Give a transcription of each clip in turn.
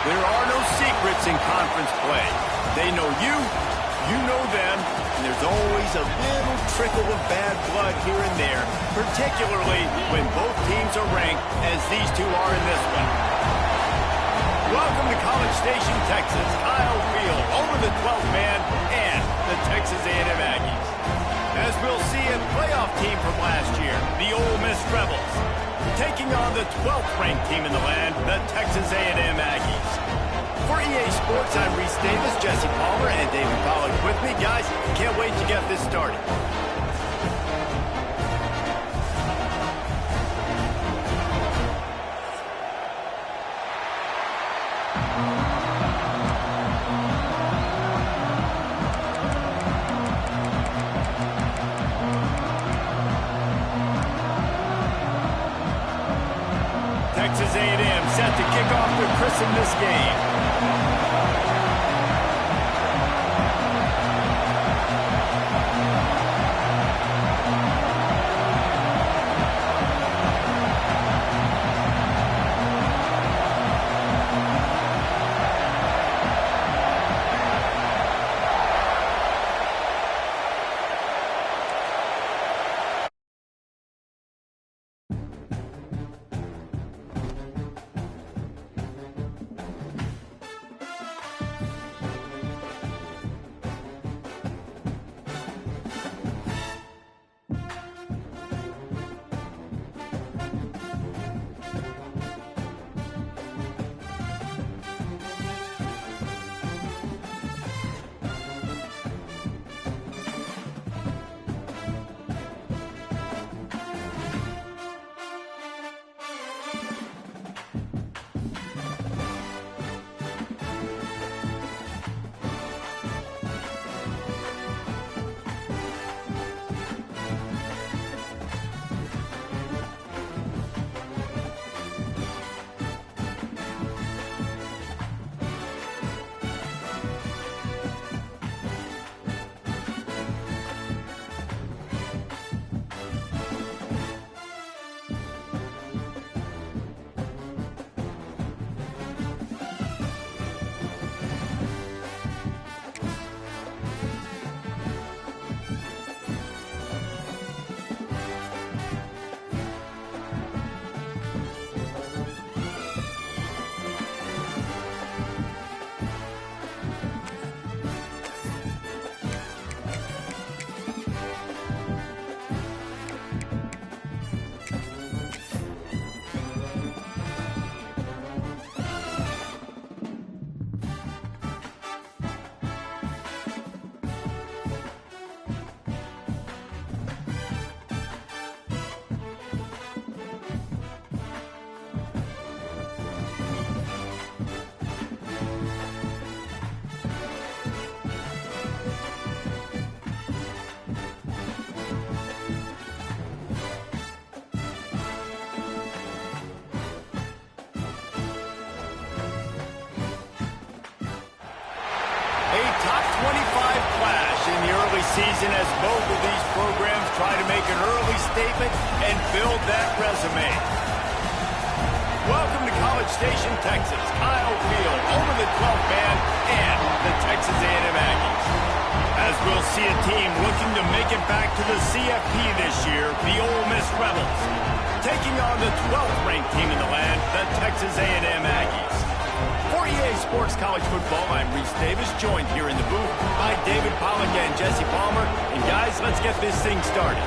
There are no secrets in conference play. They know you, you know them, and there's always a little trickle of bad blood here and there, particularly when both teams are ranked as these two are in this one. Welcome to College Station, Texas. Kyle Field over the 12th man and the Texas A&M Aggies. As we'll see, a playoff team from last year, the Ole Miss Rebels, taking on the 12th ranked team in the land, the Texas A&M Aggies. For EA Sports, I'm Reese Davis, Jesse Palmer, and David Pollack with me. Guys, can't wait to get this started. Texas A&M set to kick off to christen this game. Top 25 clash in the early season as both of these programs try to make an early statement and build that resume. Welcome to College Station, Texas. Kyle Field over the 12th man and the Texas A&M Aggies. As we'll see a team looking to make it back to the CFP this year, the Ole Miss Rebels, taking on the 12th ranked team in the land, the Texas A&M Aggies. For EA Sports College Football, I'm Reese Davis, joined here in the booth by David Pollack and Jesse Palmer. And guys, let's get this thing started.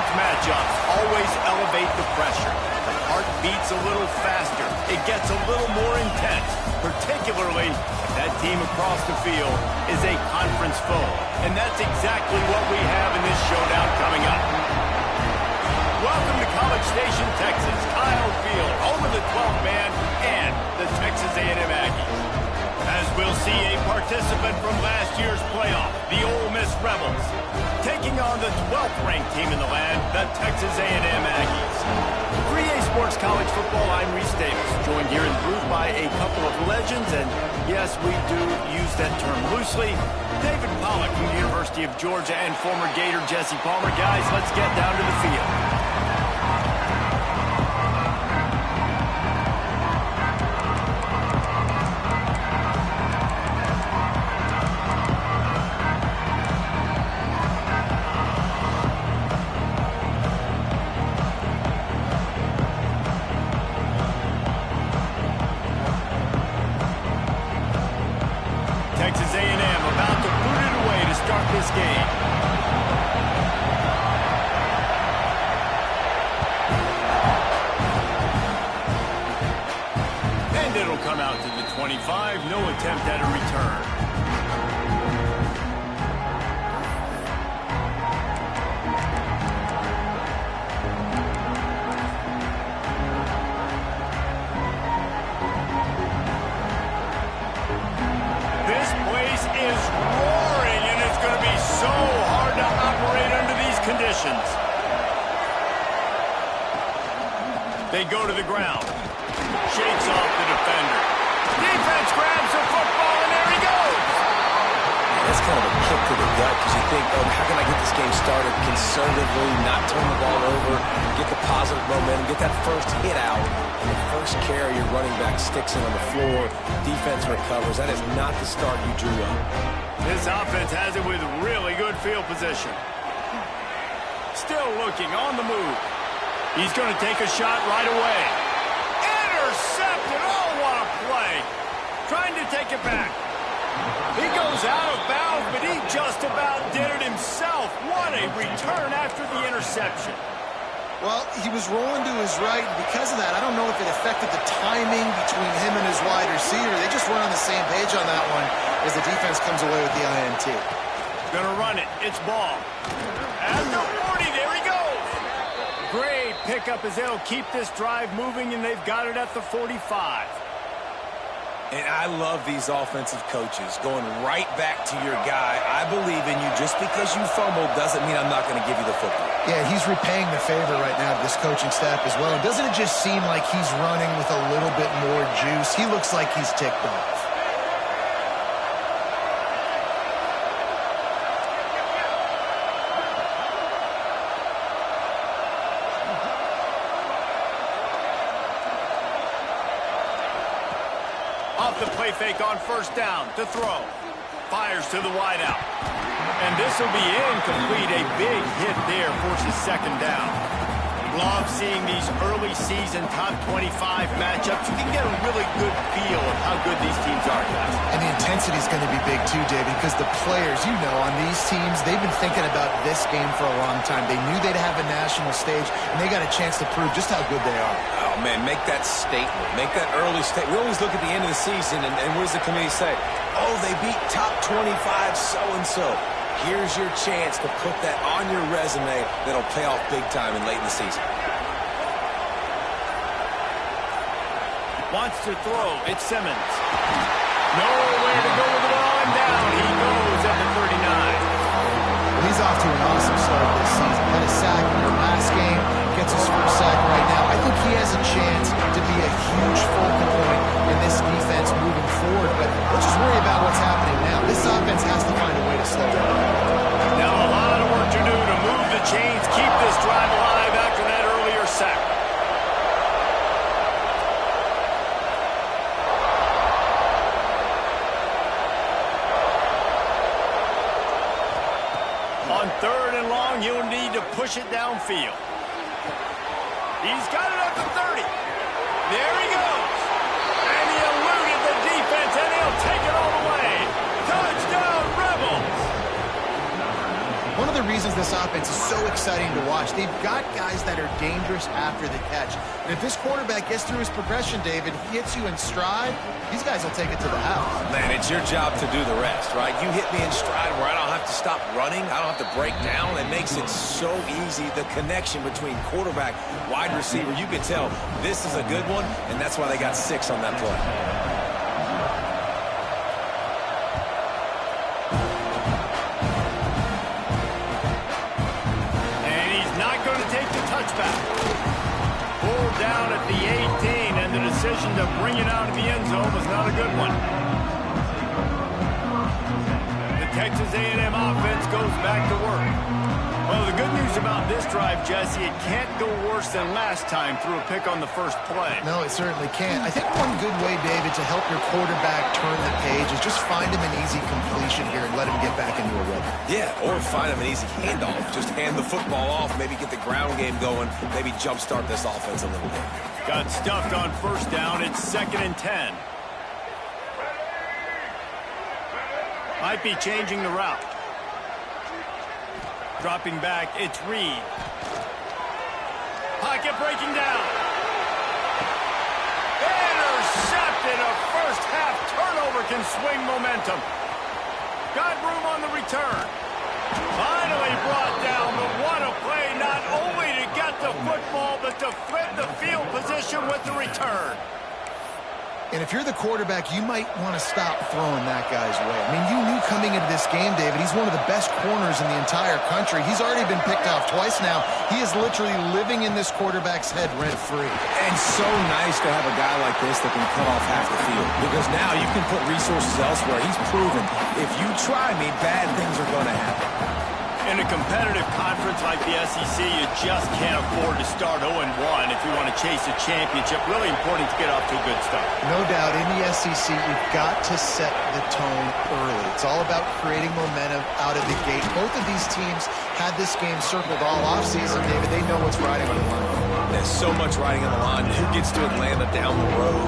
conference matchups always elevate the pressure. The heart beats a little faster. It gets a little more intense, particularly if that team across the field is a conference foe. And that's exactly what we have in this showdown coming up. Welcome to College Station, Texas. Kyle Field, home of the 12th man and the Texas A&M Aggies. As we'll see a participant from last year's playoff, the Ole Miss Rebels, taking on the 12th-ranked team in the land, the Texas A&M Aggies. For EA Sports College Football, I'm Reese Davis, joined here in the booth by a couple of legends, and yes, we do use that term loosely. David Pollack from the University of Georgia and former Gator Jesse Palmer. Guys, let's get down to the field. Texas A&M about to boot it away to start this game. And it'll come out to the 25. No attempt at a return. Is roaring, and it's going to be so hard to operate under these conditions. They go to the ground. Shakes off the defender. Defense grabs the football, and there he goes. That's kind of a kick to the gut because you think, oh, how can I get this game started conservatively, not turn the ball over, get the positive momentum, get that first hit out, and the first carry, your running back sticks it on the floor, defense recovers. That is not the start you drew up. This offense has it with really good field position. Still looking on the move. He's going to take a shot right away. Intercepted. Oh, what a play. Trying to take it back. He goes out of bounds, but he just about did it himself. What a return after the interception. Well, he was rolling to his right, and because of that, I don't know if it affected the timing between him and his wide receiver. They just weren't on the same page on that one as the defense comes away with the INT. Gonna run it. It's ball. At the 40, there he goes. Great pickup as they'll keep this drive moving, and they've got it at the 45. And I love these offensive coaches going right back to your guy. I believe in you. Just because you fumbled doesn't mean I'm not going to give you the football. Yeah, he's repaying the favor right now to this coaching staff as well. And doesn't it just seem like he's running with a little bit more juice? He looks like he's ticked off. Off the play fake on first down to throw. Fires to the wideout. And this will be incomplete. A big hit there forces second down. Love seeing these early season top 25 matchups. You can get a really good feel of how good these teams are, guys. And the intensity is going to be big too, David, because the players, you know, on these teams, they've been thinking about this game for a long time. They knew they'd have a national stage, and they got a chance to prove just how good they are. Oh, man, make that statement. Make that early statement. We always look at the end of the season, and what does the committee say? Oh, they beat top 25 so-and-so. Here's your chance to put that on your resume that'll pay off big time and late in the season. Wants to throw. It's Simmons. Nowhere to go with the ball, and down he goes at the 39. He's off to an awesome start this season. Had a sack in the last game. Gets his first sack right now. I think he has a chance to be a huge focal point in this defense moving forward. But let's just worry about what's happening now. This offense has to find a way to slow down. Now a lot of work to do to move the chains, keep this drive alive after that earlier sack. On third and long, you'll need to push it downfield. He's got it up to 30. There he goes. And he eluded the defense, and he'll take it all the way. Touchdown, Rebels. One one of the reasons this offense is so exciting to watch. They've got guys that are dangerous after the catch. And if this quarterback gets through his progression, David, he hits you in stride, these guys will take it to the house. Man, it's your job to do the rest, right? You hit me in stride where I don't have to stop running. I don't have to break down. It makes it so easy. The connection between quarterback, wide receiver, you can tell this is a good one, and that's why they got 6 on that play. Down at the 18, and the decision to bring it out of the end zone was not a good one. The Texas A&M offense goes back to work. Well, the good news about this drive, Jesse, it can't go worse than last time through a pick on the first play. No, it certainly can't. I think one good way, David, to help your quarterback turn the page is just find him an easy completion here and let him get back into a rhythm. Yeah, or find him an easy handoff. Just hand the football off, maybe get the ground game going, maybe jumpstart this offense a little bit. Got stuffed on first down. It's 2nd and 10. Might be changing the route. Dropping back, it's Reed. Pocket breaking down. Intercepted. A first-half turnover can swing momentum. Got room on the return. Finally brought down, but what a play, not only to get the football, but to flip the field position with the return. And if you're the quarterback, you might want to stop throwing that guy's way. I mean, you knew coming into this game, David, he's one of the best corners in the entire country. He's already been picked off twice now. He is literally living in this quarterback's head rent-free. And so nice to have a guy like this that can cut off half the field. Because now you can put resources elsewhere. He's proven if you try me, bad things are going to happen. In a competitive conference like the SEC, you just can't afford to start 0-1 if you want to chase a championship. Really important to get off to a good start. No doubt, in the SEC, you've got to set the tone early. It's all about creating momentum out of the gate. Both of these teams had this game circled all offseason, David. They know what's riding on the line. There's so much riding on the line. Who gets to Atlanta down the road?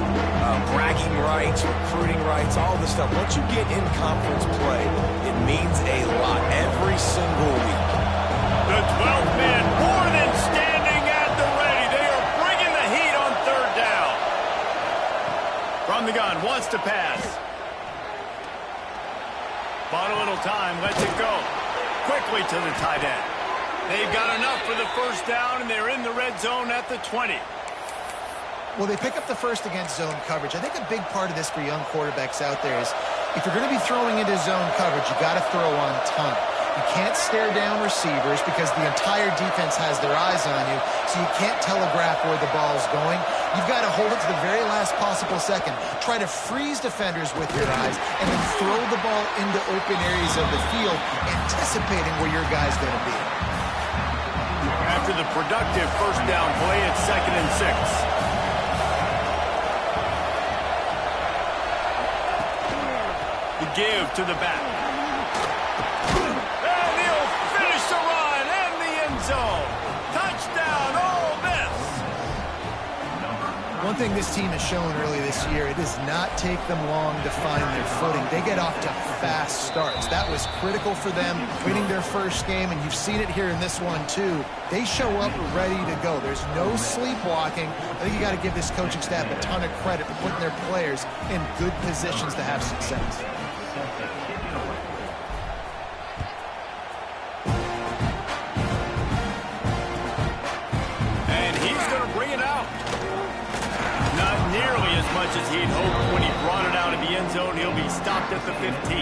Bragging rights, recruiting rights, all this stuff. Once you get in conference play, it means a lot every single week. The 12th man more than standing at the ready. They are bringing the heat on 3rd down. From the gun, wants to pass. Bought a little time, lets it go. Quickly to the tight end. They've got enough for the first down, and they're in the red zone at the 20. Well, they pick up the first against zone coverage. I think a big part of this for young quarterbacks out there is if you're going to be throwing into zone coverage, you got to throw on time. You can't stare down receivers because the entire defense has their eyes on you, so you can't telegraph where the ball's going. You've got to hold it to the very last possible second. Try to freeze defenders with your eyes and then throw the ball into open areas of the field, anticipating where your guy's going to be. After the productive first down play, it's 2nd and 6. The give to the back. And he'll finish the run and the end zone. Touchdown, Ole Miss. One thing this team has shown early this year, it does not take them long to find their footing. They get off to fast starts. That was critical for them, winning their first game, and you've seen it here in this one too. They show up ready to go. There's no sleepwalking. I think you got to give this coaching staff a ton of credit for putting their players in good positions to have success. And he's going to bring it out. Not nearly as much as he'd hoped when he brought it out of the end zone. He'll be stopped at the 15.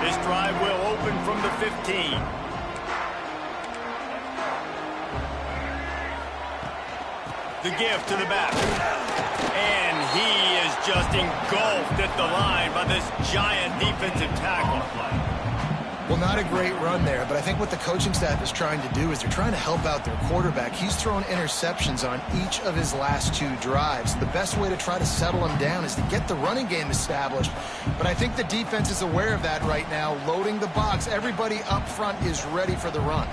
This drive will open from the 15. The give to the back. And he is just engulfed at the line by this giant defensive tackle. Well, not a great run there, but I think what the coaching staff is trying to do is they're trying to help out their quarterback. He's thrown interceptions on each of his last 2 drives. The best way to try to settle him down is to get the running game established. But I think the defense is aware of that right now, loading the box. Everybody up front is ready for the run.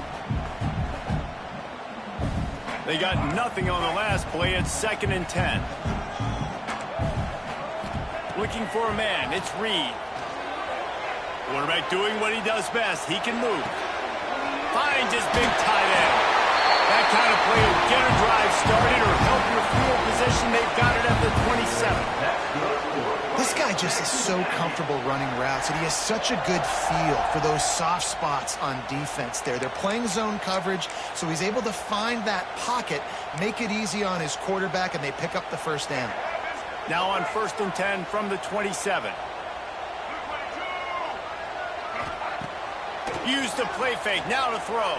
They got nothing on the last play. It's 2nd and 10. Looking for a man. It's Reed. Quarterback doing what he does best. He can move. Finds his big tight end. That kind of play will get a drive started or help your field position. They've got it at the 27. This guy just is so comfortable running routes, and he has such a good feel for those soft spots on defense there. They're playing zone coverage, so he's able to find that pocket, make it easy on his quarterback, and they pick up the first down. Now on 1st and 10 from the 27. Use the play fake. Now to throw.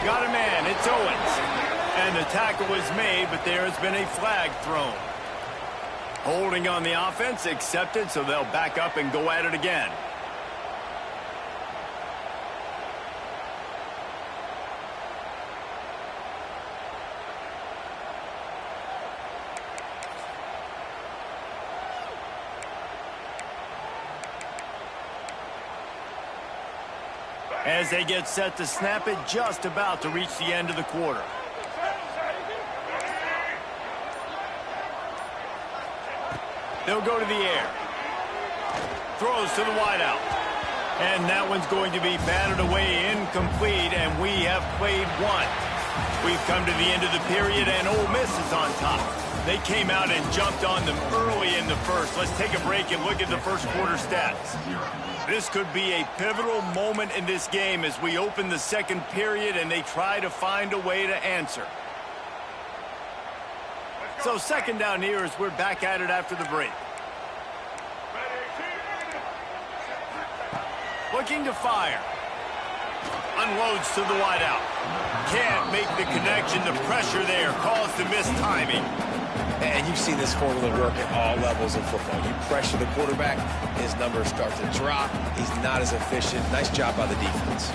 Got a man. It's Owens. And the tackle is made, but there has been a flag thrown. Holding on the offense, accepted, so they'll back up and go at it again. As they get set to snap it, just about to reach the end of the quarter. They'll go to the air. Throws to the wideout. And that one's going to be batted away, incomplete, and we have played one. We've come to the end of the period, and Ole Miss is on top. They came out and jumped on them early in the first. Let's take a break and look at the first quarter stats. This could be a pivotal moment in this game as we open the second period and they try to find a way to answer. So 2nd down here as we're back at it after the break. Looking to fire. Unloads to the wideout. Can't make the connection. The pressure there caused the mistiming. And you've seen this formula work at all levels of football. You pressure the quarterback, his numbers start to drop. He's not as efficient. Nice job by the defense.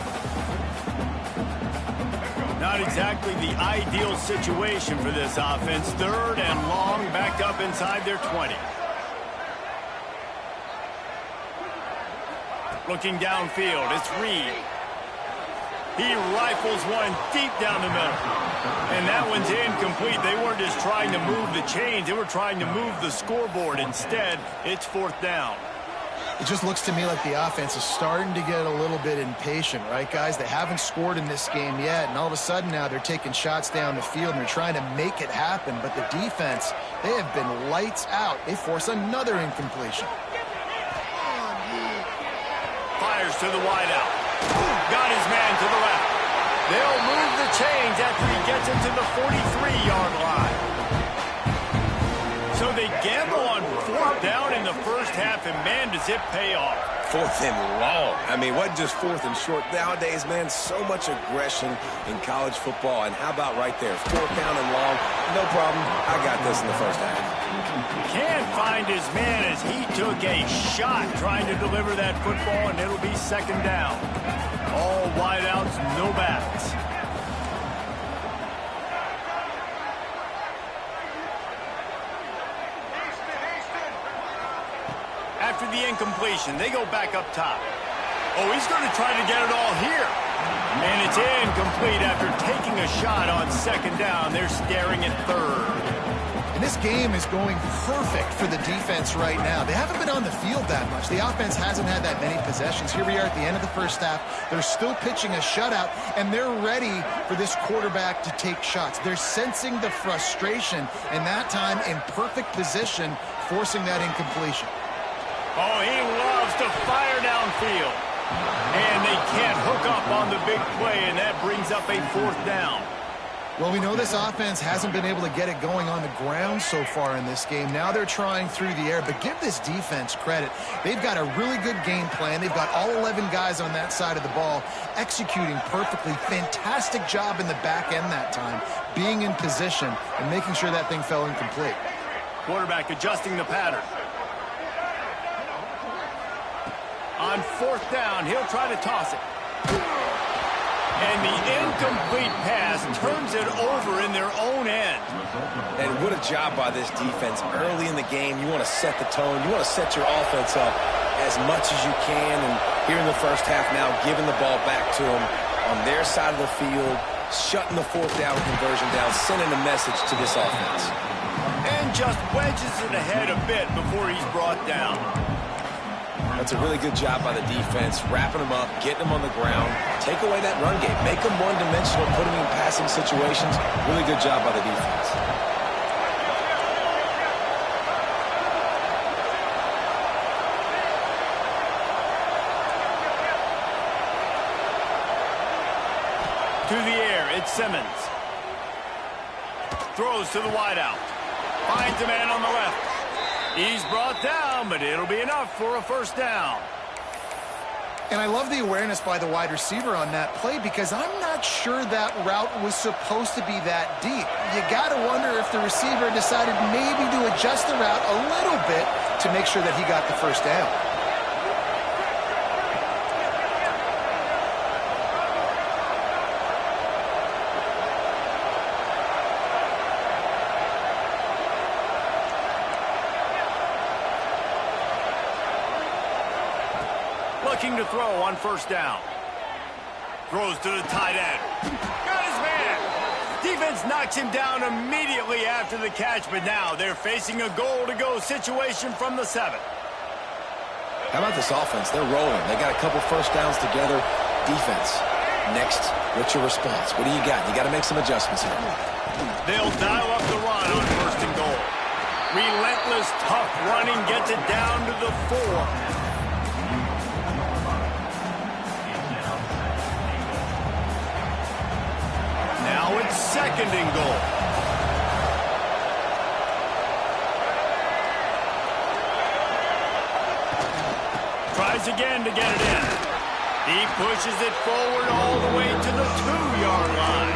Not exactly the ideal situation for this offense. 3rd and long, backed up inside their 20. Looking downfield, it's Reed. He rifles one deep down the middle. And that one's incomplete. They weren't just trying to move the chains. They were trying to move the scoreboard. Instead, it's 4th down. It just looks to me like the offense is starting to get a little bit impatient, right, guys? They haven't scored in this game yet, and all of a sudden now they're taking shots down the field and they're trying to make it happen. But the defense, they have been lights out. They force another incompletion. Fires to the wideout. Got his man to the left. They'll move the chains after he gets into the 43-yard line. So they gamble on 4th down in the first half, and man, does it pay off. 4th and long. I mean, what just 4th and short? Nowadays, man, so much aggression in college football. And how about right there? 4th down and long. No problem. I got this in the first half. Can't find his man as he took a shot trying to deliver that football, and it'll be 2nd down. All wideouts, no backs. After the incompletion, they go back up top. Oh, he's going to try to get it all here. And it's incomplete after taking a shot on 2nd down. They're staring at 3rd. And this game is going perfect for the defense right now. They haven't been on the field that much. The offense hasn't had that many possessions. Here we are at the end of the first half. They're still pitching a shutout, and they're ready for this quarterback to take shots. They're sensing the frustration, and that time in perfect position, forcing that incompletion. Oh, he loves to fire downfield. And they can't hook up on the big play, and that brings up a 4th down. Well, we know this offense hasn't been able to get it going on the ground so far in this game. Now they're trying through the air, but give this defense credit. They've got a really good game plan. They've got all 11 guys on that side of the ball executing perfectly. Fantastic job in the back end that time, being in position and making sure that thing fell incomplete. Quarterback adjusting the pattern. On 4th down, he'll try to toss it. And the incomplete pass turns it over in their own end. And what a job by this defense. Early in the game, you want to set the tone. You want to set your offense up as much as you can. And here in the first half now, giving the ball back to them. on their side of the field, shutting the fourth down conversion down, sending a message to this offense. And just wedges it ahead a bit before he's brought down. That's a really good job by the defense, wrapping them up, getting them on the ground, take away that run game, make them one-dimensional, put them in passing situations. Really good job by the defense. To the air, it's Simmons. Throws to the wideout. Finds a man on the left. He's brought down, but it'll be enough for a first down. And I love the awareness by the wide receiver on that play because I'm not sure that route was supposed to be that deep. You got to wonder if the receiver decided maybe to adjust the route a little bit to make sure that he got the first down. Looking to throw on first down. Throws to the tight end. Got his man. Defense knocks him down immediately after the catch, but now they're facing a goal-to-go situation from the 7. How about this offense? They're rolling. They got a couple first downs together. Defense, next, what's your response? What do you got? You got to make some adjustments here. They'll dial up the run on first and goal. Relentless, tough running gets it down to the 4. Now it's second and goal. Tries again to get it in. He pushes it forward all the way to the 2-yard line.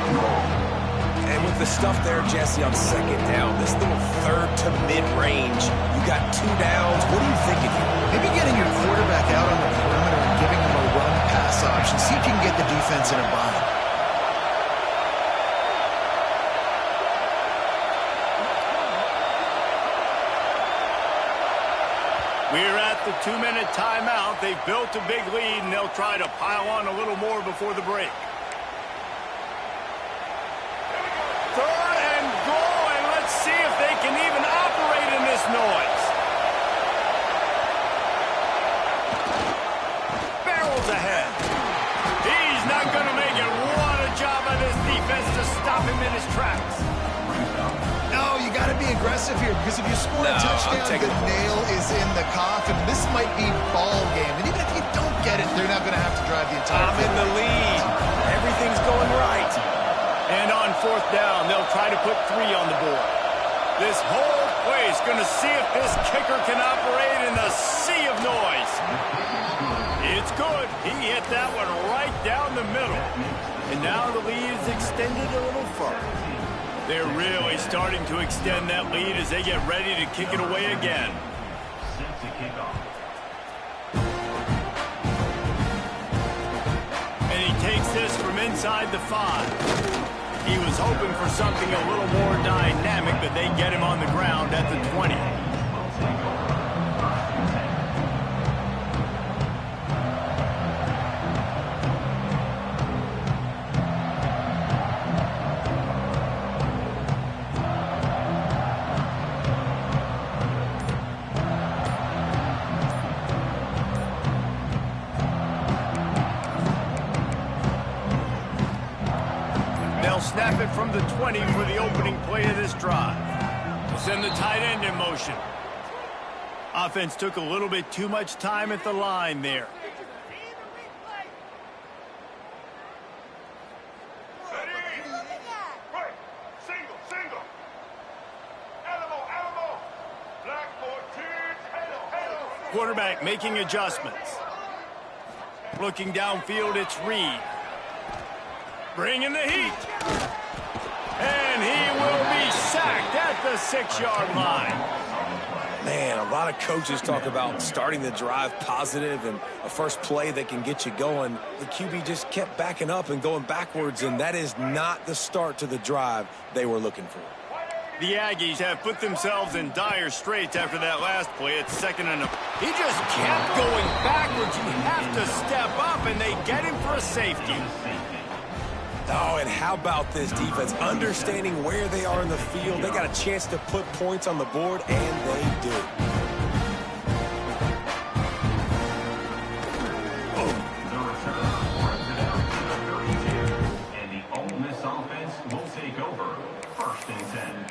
And with the stuff there, Jesse, on second down, this little third to mid-range, you got 2 downs. What are you thinking here? Maybe getting your quarterback out on the perimeter and giving him a run-pass option. See if you can get the defense in a bind. We're at the 2-minute timeout. They've built a big lead, and they'll try to pile on a little more before the break. Third and goal, and let's see if they can even operate in this noise. Barrels ahead. He's not going to make it. What a job by this defense to stop him in his tracks. No, you got to be aggressive here because if you score a touchdown, the nail is in the coffin. This might be ball game. And even if you don't get it, they're not going to have to drive the entire I'm in the lead. Everything's going right. And on fourth down, they'll try to put 3 on the board. This whole place going to see if this kicker can operate in the sea of noise. It's good. He hit that one right down the middle. And now the lead is extended a little further. They're really starting to extend that lead as they get ready to kick it away again. And he takes this from inside the 5. He was hoping for something a little more dynamic, but they get him on the ground at the 20. Snap it from the 20 for the opening play of this drive. We'll send the tight end in motion. Offense took a little bit too much time at the line there. Quarterback making adjustments. Looking downfield, it's Reed. Bringing the heat. And he will be sacked at the 6-yard line. Man, a lot of coaches talk about starting the drive positive and a first play that can get you going. The QB just kept backing up and going backwards, and that is not the start to the drive they were looking for. The Aggies have put themselves in dire straits after that last play. It's 2nd and 1. He just kept going backwards. You have to step up, and they get him for a safety. Oh, and how about this defense? Understanding where they are in the field. They got a chance to put points on the board, and they do. The return on fourth down to the 32. And the Ole Miss offense will take over 1st and 10.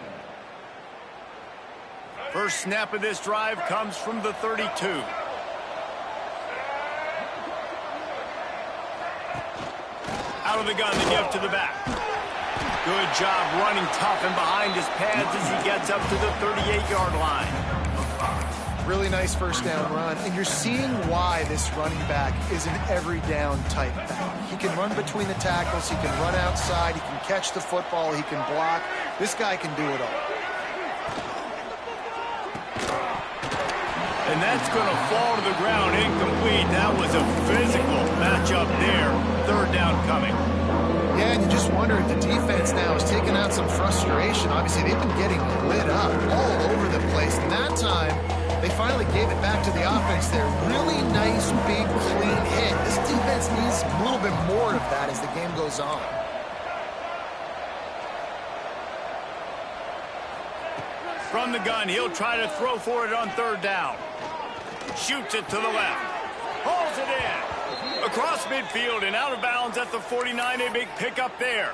First snap of this drive comes from the 32. Out of the gun, the give to the back. Good job running tough and behind his pads as he gets up to the 38-yard line. Really nice first down run, and you're seeing why this running back is an every down type back. He can run between the tackles, he can run outside, he can catch the football, he can block. This guy can do it all. And that's going to fall to the ground incomplete. That was a physical matchup there. 3rd down coming. Yeah, and you just wonder if the defense now is taking out some frustration. Obviously, they've been getting lit up all over the place. And that time, they finally gave it back to the offense there. Really nice, big, clean hit. This defense needs a little bit more of that as the game goes on. From the gun, he'll try to throw for it on 3rd down. Shoots it to the left. Hauls it in. Across midfield and out of bounds at the 49. A big pickup there.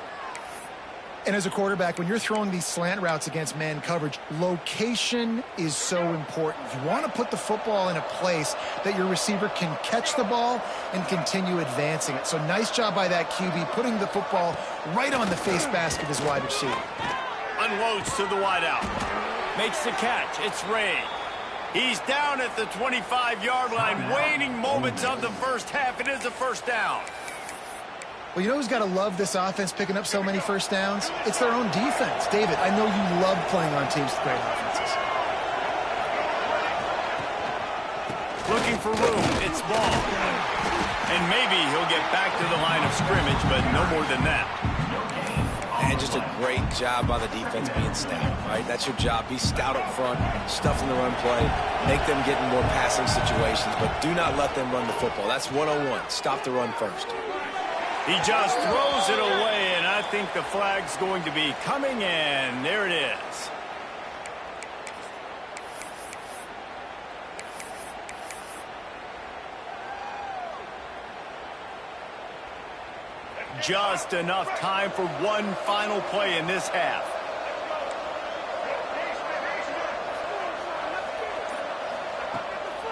And as a quarterback, when you're throwing these slant routes against man coverage, location is so important. You want to put the football in a place that your receiver can catch the ball and continue advancing it. So nice job by that QB, putting the football right on the face mask of his wide receiver. Unloads to the wideout. Makes the catch. It's Ray. He's down at the 25-yard line. Waning moments of the first half. It is a 1st down. Well, you know who's got to love this offense picking up so many first downs? It's their own defense. David, I know you love playing on teams with great offenses. Looking for room. It's ball. And maybe he'll get back to the line of scrimmage, but no more than that. And just a great job by the defense being stout, right? That's your job. Be stout up front, stuff in the run play, make them get in more passing situations, but do not let them run the football. That's 101. Stop the run first. He just throws it away, and I think the flag's going to be coming in. There it is. Just enough time for one final play in this half.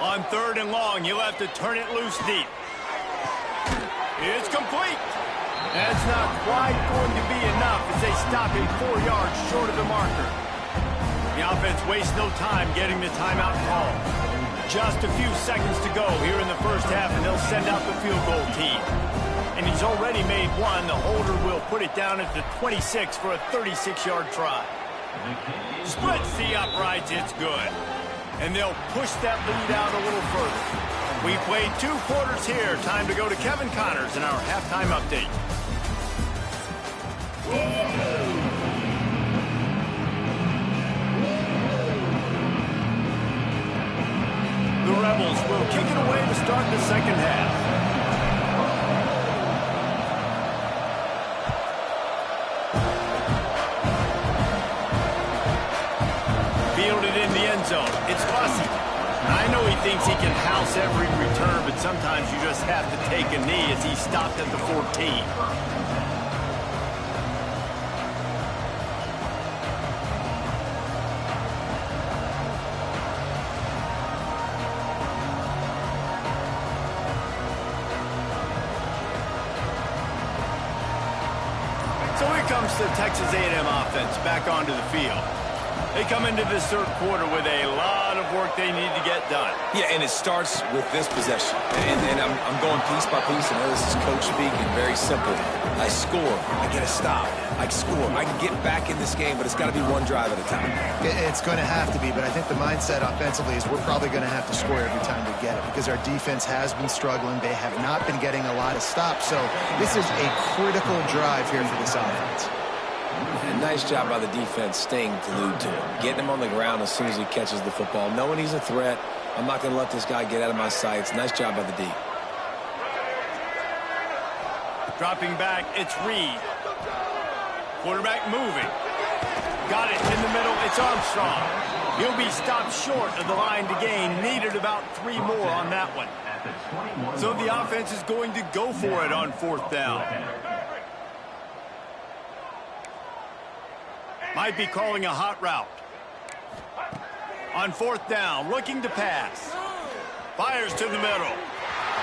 On 3rd and long, he'll have to turn it loose deep. It's complete. That's not quite going to be enough as they stop him 4 yards short of the marker. The offense wastes no time getting the timeout call. Just a few seconds to go here in the first half, and they'll send out the field goal team. And he's already made one. The holder will put it down at the 26 for a 36-yard try. Splits the uprights. It's good. And they'll push that lead out a little further. We played 2 quarters here. Time to go to Kevin Connors in our halftime update. The Rebels will kick it away to start the second half. Fielded in the end zone. It's Fussy. I know he thinks he can house every return, but sometimes you just have to take a knee as he stopped at the 14. So here comes the Texas A&M offense back onto the field. They come into this 3rd quarter with a lot of work they need to get done. Yeah, and it starts with this possession. And I'm going piece by piece. I know this is coach speak and very simple. I score. I get a stop. I score. I can get back in this game, but it's got to be one drive at a time. It's going to have to be, but I think the mindset offensively is we're probably going to have to score every time we get it because our defense has been struggling. They have not been getting a lot of stops. So this is a critical drive here for this offense. And nice job by the defense staying glued to him, getting him on the ground as soon as he catches the football, knowing he's a threat. I'm not going to let this guy get out of my sights. Nice job by the D. Dropping back, it's Reed. Quarterback moving. Got it in the middle. It's Armstrong. He'll be stopped short of the line to gain. Needed about 3 more on that one. So the offense is going to go for it on 4th down. Might be calling a hot route. On 4th down, looking to pass. Fires to the middle.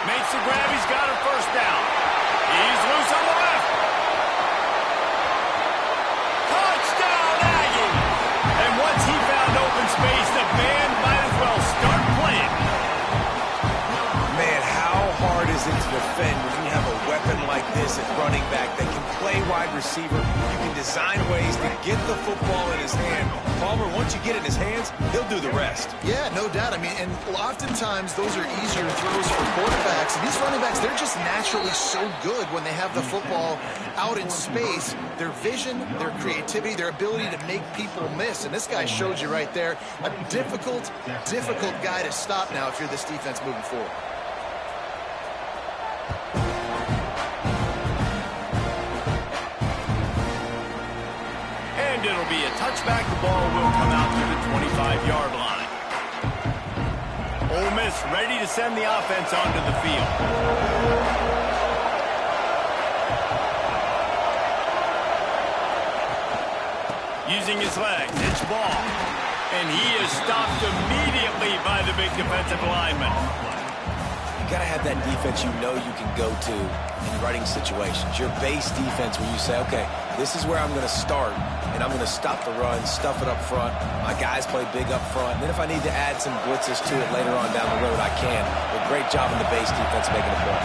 Makes the grab. He's got a 1st down. He's loose on the left. Touchdown, Aggies! And once he found open space, the band might as well start playing. Man, how hard is it to defend when you have a weapon like this at running back that can play wide receiver? You can design ways to get the football in his hand. Palmer, once you get it in his hands, he'll do the rest. Yeah, no doubt. I mean, and oftentimes those are easier throws for quarterbacks. And these running backs, they're just naturally so good when they have the football out in space. Their vision, their creativity, their ability to make people miss. And this guy showed you right there, a difficult guy to stop now if you're this defense moving forward. It'll be a touchback. The ball will come out to the 25-yard line. Ole Miss ready to send the offense onto the field. Using his legs, it's ball. And he is stopped immediately by the big defensive lineman. You got to have that defense you know you can go to in running situations. Your base defense where you say, okay, this is where I'm going to start, and I'm going to stop the run, stuff it up front. My guys play big up front. And then if I need to add some blitzes to it later on down the road, I can. But great job in the base defense making a play.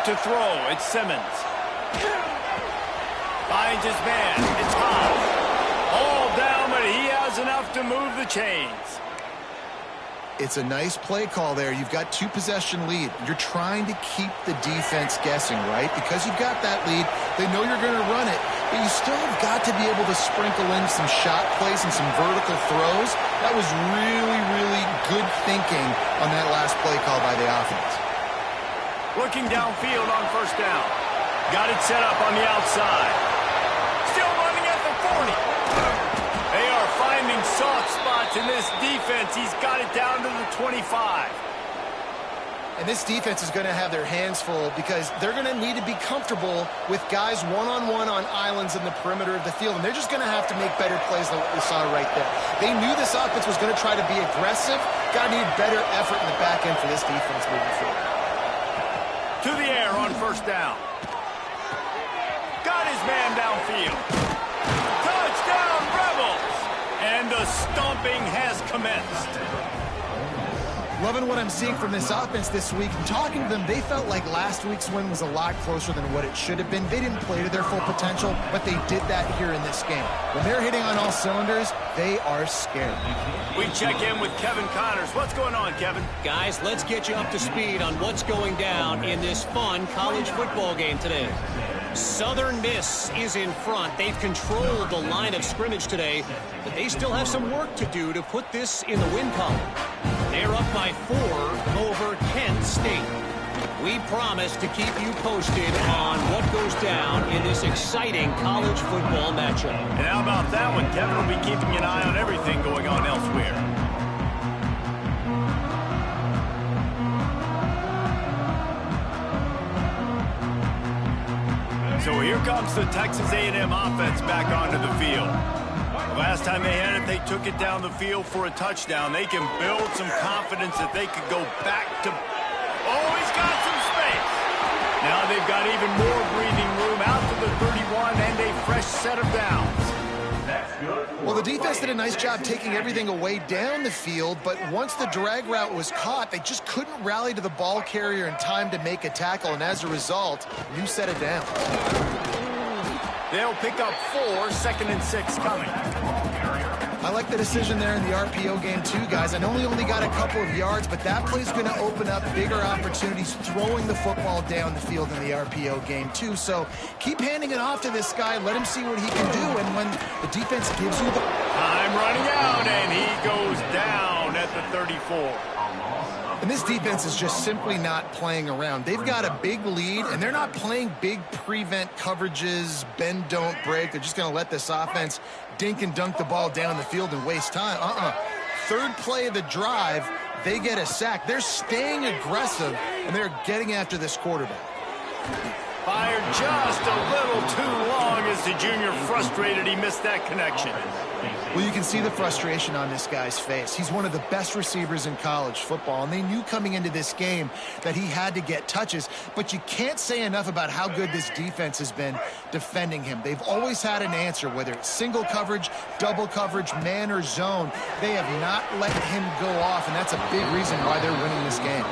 To throw, it's Simmons. Finds his man. It's Hobbs. All down, but he has enough to move the chains. It's a nice play call there. You've got 2-possession lead. You're trying to keep the defense guessing, right? Because you've got that lead, they know you're going to run it, but you still have got to be able to sprinkle in some shot plays and some vertical throws. That was really, really good thinking on that last play call by the offense. Looking downfield on 1st down. Got it set up on the outside. Still running at the 40. They are finding soft spots in this defense. He's got it down to the 25. And this defense is going to have their hands full because they're going to need to be comfortable with guys one-on-one on islands in the perimeter of the field. And they're just going to have to make better plays than what we saw right there. They knew this offense was going to try to be aggressive. Got to need better effort in the back end for this defense moving forward. To the air on 1st down. Got his man downfield. Touchdown, Rebels! And the stomping has commenced. Loving what I'm seeing from this offense this week. Talking to them, they felt like last week's win was a lot closer than what it should have been. They didn't play to their full potential, but they did that here in this game. When they're hitting on all cylinders, they are scared. We check in with Kevin Connors. What's going on, Kevin? Guys, let's get you up to speed on what's going down in this fun college football game today. Southern Miss is in front. They've controlled the line of scrimmage today, but they still have some work to do to put this in the win column. They're up by 4 over Kent State. We promise to keep you posted on what goes down in this exciting college football matchup. And how about that one? Kevin will be keeping an eye on everything going on elsewhere. So here comes the Texas A&M offense back onto the field. Last time they had it, they took it down the field for a touchdown. They can build some confidence that they could go back to... Oh, he's got some space. Now they've got even more breathing room out to the 31 and a fresh set of downs. Well, the defense did a nice job taking everything away down the field, but once the drag route was caught, they just couldn't rally to the ball carrier in time to make a tackle, and as a result, new set of downs. They'll pick up 4, 2nd and 6 coming. I like the decision there in the RPO game too, guys. I know he only got a couple of yards, but that play's going to open up bigger opportunities throwing the football down the field in the RPO game too. So keep handing it off to this guy. Let him see what he can do. And when the defense gives you the... Time running out, and he goes down at the 34. And this defense is just simply not playing around. They've got a big lead, and they're not playing big prevent coverages, bend, don't break. They're just going to let this offense dink and dunk the ball down the field and waste time. Third play of the drive, they get a sack. They're staying aggressive, and they're getting after this quarterback. Fired just a little too long as the junior frustrated he missed that connection. Well, you can see the frustration on this guy's face. He's one of the best receivers in college football, and they knew coming into this game that he had to get touches, but you can't say enough about how good this defense has been defending him. They've always had an answer, whether it's single coverage, double coverage, man or zone. They have not let him go off, and that's a big reason why they're winning this game.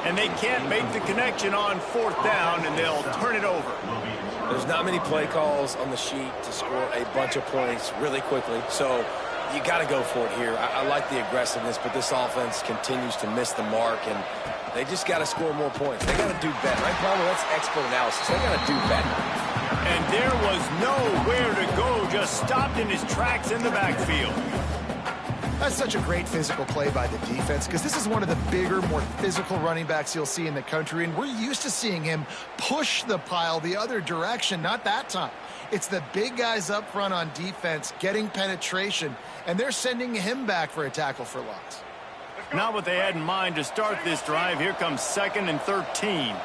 And they can't make the connection on fourth down, and they'll turn it over. There's not many play calls on the sheet to score a bunch of points really quickly, so you got to go for it here. I like the aggressiveness, but this offense continues to miss the mark, and they just got to score more points. They got to do better. Right, Palmer? That's expert analysis. They got to do better. And there was nowhere to go, just stopped in his tracks in the backfield. That's such a great physical play by the defense because this is one of the bigger, more physical running backs you'll see in the country, and we're used to seeing him push the pile the other direction. Not that time. It's the big guys up front on defense getting penetration, and they're sending him back for a tackle for loss. Not what they had in mind to start this drive. Here comes 2nd and 13.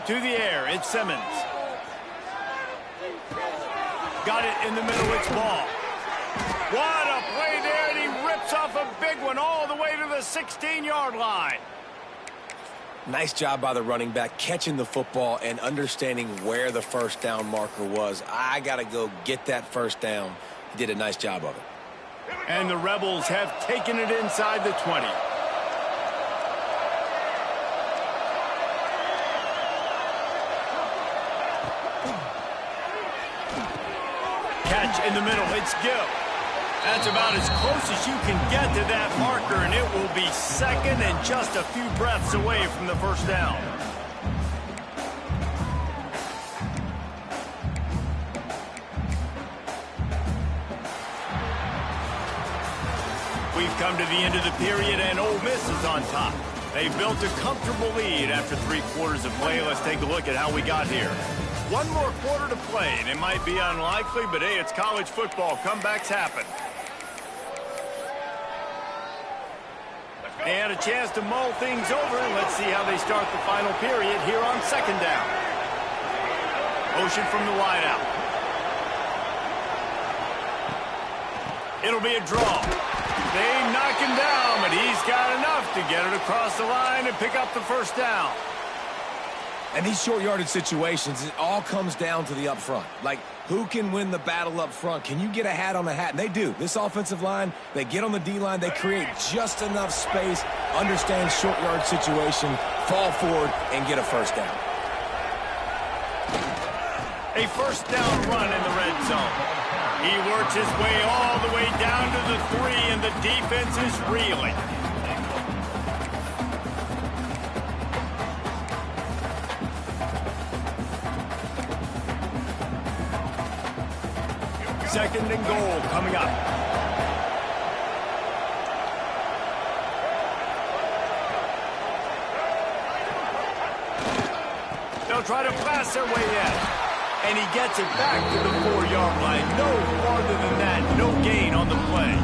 To the air, it's Simmons. Got it in the middle, it's Ball. What a play there, and he rips off a big one all the way to the 16-yard line. Nice job by the running back catching the football and understanding where the first down marker was. I got to go get that first down. He did a nice job of it. And the Rebels have taken it inside the 20. Catch in the middle, it's Gill. That's about as close as you can get to that marker, and it will be 2nd and just a few breaths away from the first down. We've come to the end of the period, and Ole Miss is on top. They've built a comfortable lead after 3 quarters of play. Let's take a look at how we got here. One more quarter to play, and it might be unlikely, but hey, it's college football. Comebacks happen. They had a chance to mull things over. Let's see how they start the final period here on 2nd down. Motion from the wideout. It'll be a draw. They knock him down, but he's got enough to get it across the line and pick up the first down. And these short yardage situations, it all comes down to the up front. Like, who can win the battle up front? Can you get a hat on the hat? And they do. This offensive line, they get on the D-line, they create just enough space, understand short yard situation, fall forward, and get a first down. A first down run in the red zone. He works his way all the way down to the 3, and the defense is reeling. Second and goal coming up. They'll try to blast their way in. And he gets it back to the 4-yard line. No farther than that. No gain on the play.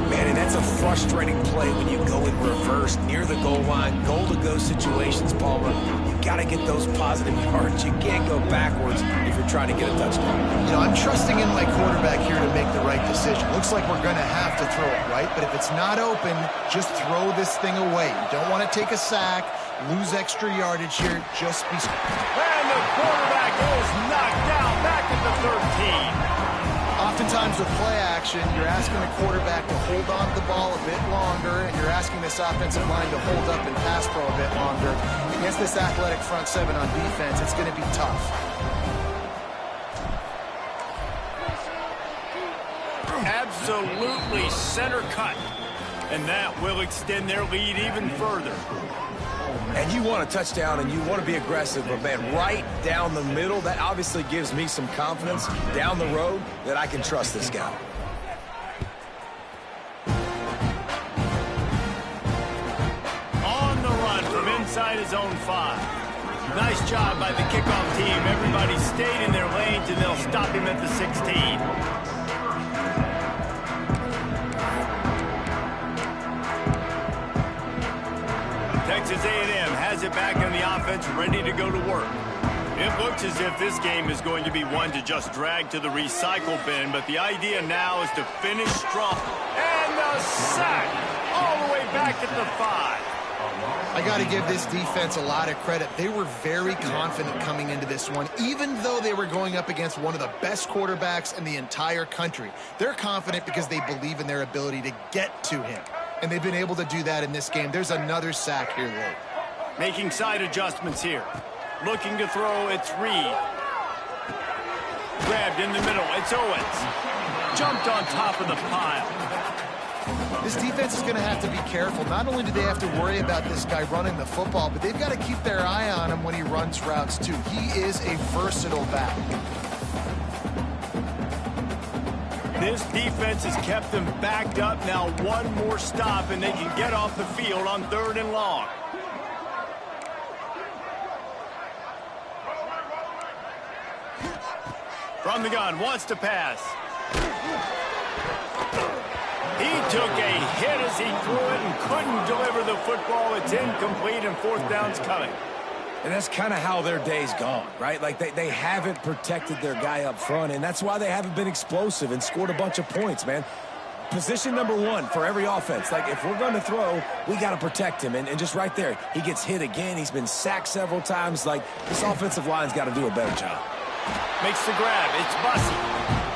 Man, and that's a frustrating play when you go in reverse near the goal line. Goal-to-go situations, Palmer. You got to get those positive yards. You can't go backwards if you're trying to get a touchdown. You know, I'm trusting in my quarterback here to make the right decision. Looks like we're going to have to throw it, right? But if it's not open, just throw this thing away. You don't want to take a sack, lose extra yardage here. Just be... And the quarterback is knocked down back at the 13. Oftentimes with play action, you're asking the quarterback to hold on to the ball a bit longer, and you're asking this offensive line to hold up and pass pro a bit longer. Against this athletic front 7 on defense, it's going to be tough. Absolutely center cut. And that will extend their lead even further. And you want a touchdown and you want to be aggressive, but man, right down the middle, that obviously gives me some confidence down the road that I can trust this guy. On the run from inside his own 5. Nice job by the kickoff team. Everybody stayed in their lanes, and they'll stop him at the 16. Texas A&M has it back on the offense, ready to go to work. It looks as if this game is going to be one to just drag to the recycle bin, but the idea now is to finish strong. And the sack all the way back at the 5. I got to give this defense a lot of credit. They were very confident coming into this one, even though they were going up against one of the best quarterbacks in the entire country. They're confident because they believe in their ability to get to him. And they've been able to do that in this game. There's another sack here late. Making side adjustments here. Looking to throw, it's Reed. Grabbed in the middle, it's Owens. Jumped on top of the pile. This defense is going to have to be careful. Not only do they have to worry about this guy running the football, but they've got to keep their eye on him when he runs routes too. He is a versatile back. This defense has kept them backed up. Now one more stop, and they can get off the field on 3rd and long. From the gun, wants to pass. He took a hit as he threw it and couldn't deliver the football. It's incomplete, and 4th down's coming. And that's kind of how their day's gone, right? Like, they haven't protected their guy up front, and that's why they haven't been explosive and scored a bunch of points, man. Position number 1 for every offense. Like, if we're going to throw, we got to protect him. And just right there, he gets hit again. He's been sacked several times. Like, this offensive line's got to do a better job. Makes the grab. It's Bussey.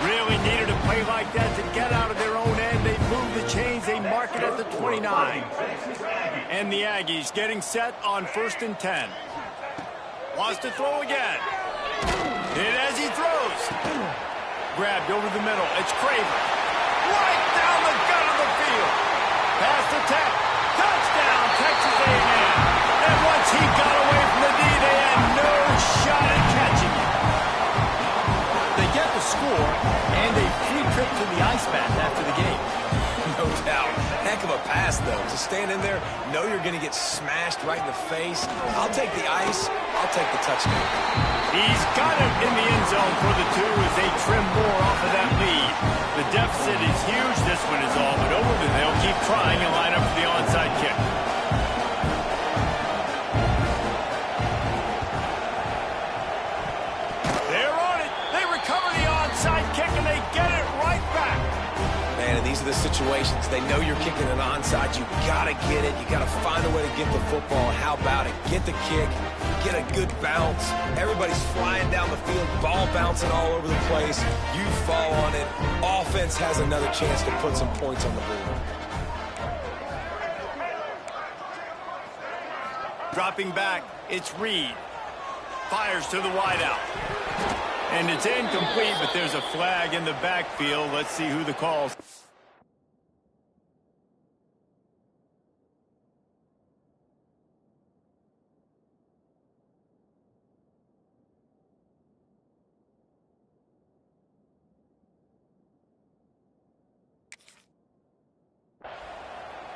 Really needed a play like that to get out of their own end. They move the chains. They mark it at the 29. And the Aggies getting set on 1st and 10. Wants to throw again. Hit as he throws. Grabbed over the middle. It's Craver. Right down the gut of the field. Pass to Tech. Touchdown, Texas A&M. And once he got away from the D, they had no shot at catching it. They get the score and a free trip to the ice bath after the game. No doubt. Heck of a pass, though. To stand in there, know you're going to get smashed right in the face. I'll take the ice. I'll take the touchdown. He's got it in the end zone for the 2 as they trim more off of that lead. The deficit is huge. This one is all but over, but they'll keep trying and line up for the onside kick. They're on it. They recover the onside kick, and they get it right back. Man, and these are the situations. They know you're kicking an onside. You got to get it. You got to find a way to get the football. How about it? Get the kick. Get a good bounce. Everybody's flying down the field. Ball bouncing all over the place. You fall on it. Offense has another chance to put some points on the board. Dropping back, it's Reed. Fires to the wideout. And it's incomplete, but there's a flag in the backfield. Let's see who the calls.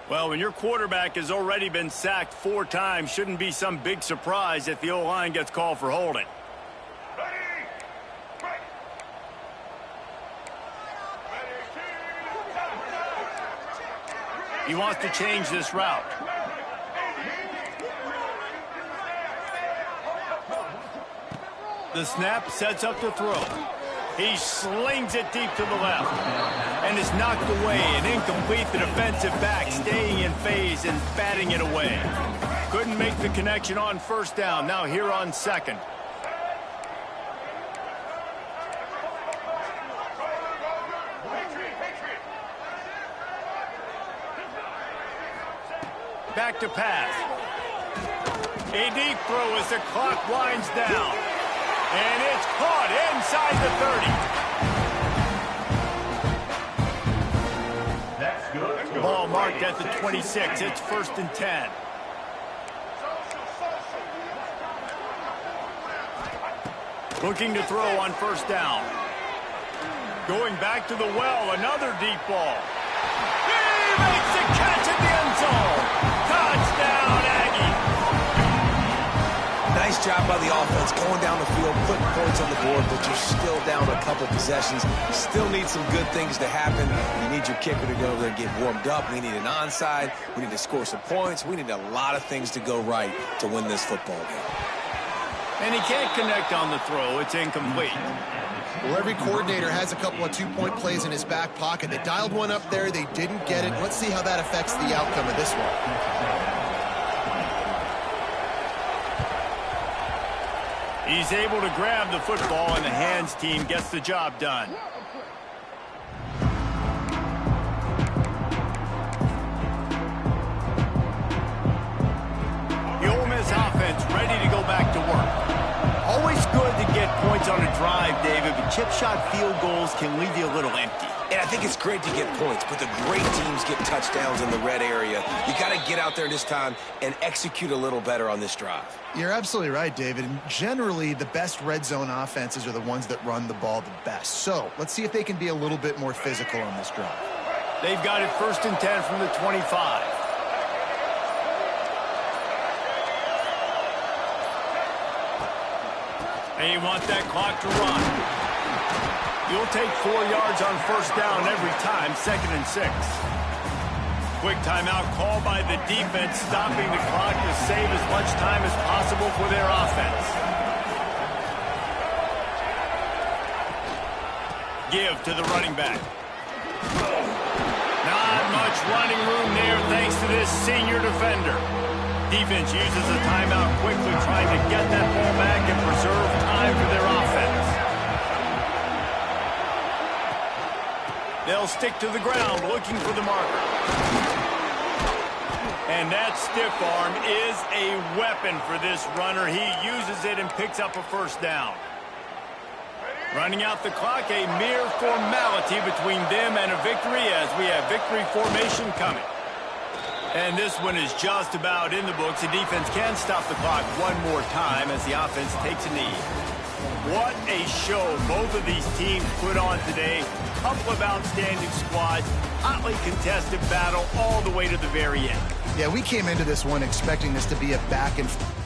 Well, when your quarterback has already been sacked 4 times, shouldn't be some big surprise if the O-line gets called for holding. He wants to change this route. The snap sets up the throw. He slings it deep to the left. And it's knocked away and incomplete. The defensive back staying in phase and batting it away. Couldn't make the connection on 1st down. Now here on 2nd. Back to pass. A deep throw as the clock winds down. And it's caught inside the 30. That's good. Ball marked contact at the 26. It's 1st and 10. Looking to throw on 1st down. Going back to the well, another deep ball. He makes the catch at the end zone. Touchdown, Aggie. Nice job by the offense going down the field, putting points on the board, but you're still down a couple possessions. You still need some good things to happen. You need your kicker to go over there and get warmed up. We need an onside. We need to score some points. We need a lot of things to go right to win this football game. And he can't connect on the throw. It's incomplete. Well, every coordinator has a couple of two-point plays in his back pocket. They dialed one up there. They didn't get it. Let's see how that affects the outcome of this one. He's able to grab the football, and the hands team gets the job done. The Ole Miss offense ready to go back to work. Always good to get points on a drive, David, but chip shot field goals can leave you a little empty. And I think it's great to get points, but the great teams get touchdowns in the red area. You got to get out there this time and execute a little better on this drive. You're absolutely right, David. And generally, the best red zone offenses are the ones that run the ball the best. So let's see if they can be a little bit more physical on this drive. They've got it 1st and 10 from the 25. They want that clock to run. You'll take 4 yards on 1st down every time, 2nd and 6. Quick timeout call by the defense, stopping the clock to save as much time as possible for their offense. Give to the running back. Not much running room there thanks to this senior defender. Defense uses a timeout quickly, trying to get that ball back and preserve time for their offense. They'll stick to the ground, looking for the marker. And that stiff arm is a weapon for this runner. He uses it and picks up a 1st down. Running out the clock, a mere formality between them and a victory as we have victory formation coming. And this one is just about in the books. The defense can stop the clock one more time as the offense takes a knee. What a show both of these teams put on today. Couple of outstanding squads. Hotly contested battle all the way to the very end. Yeah, we came into this one expecting this to be a back and forth.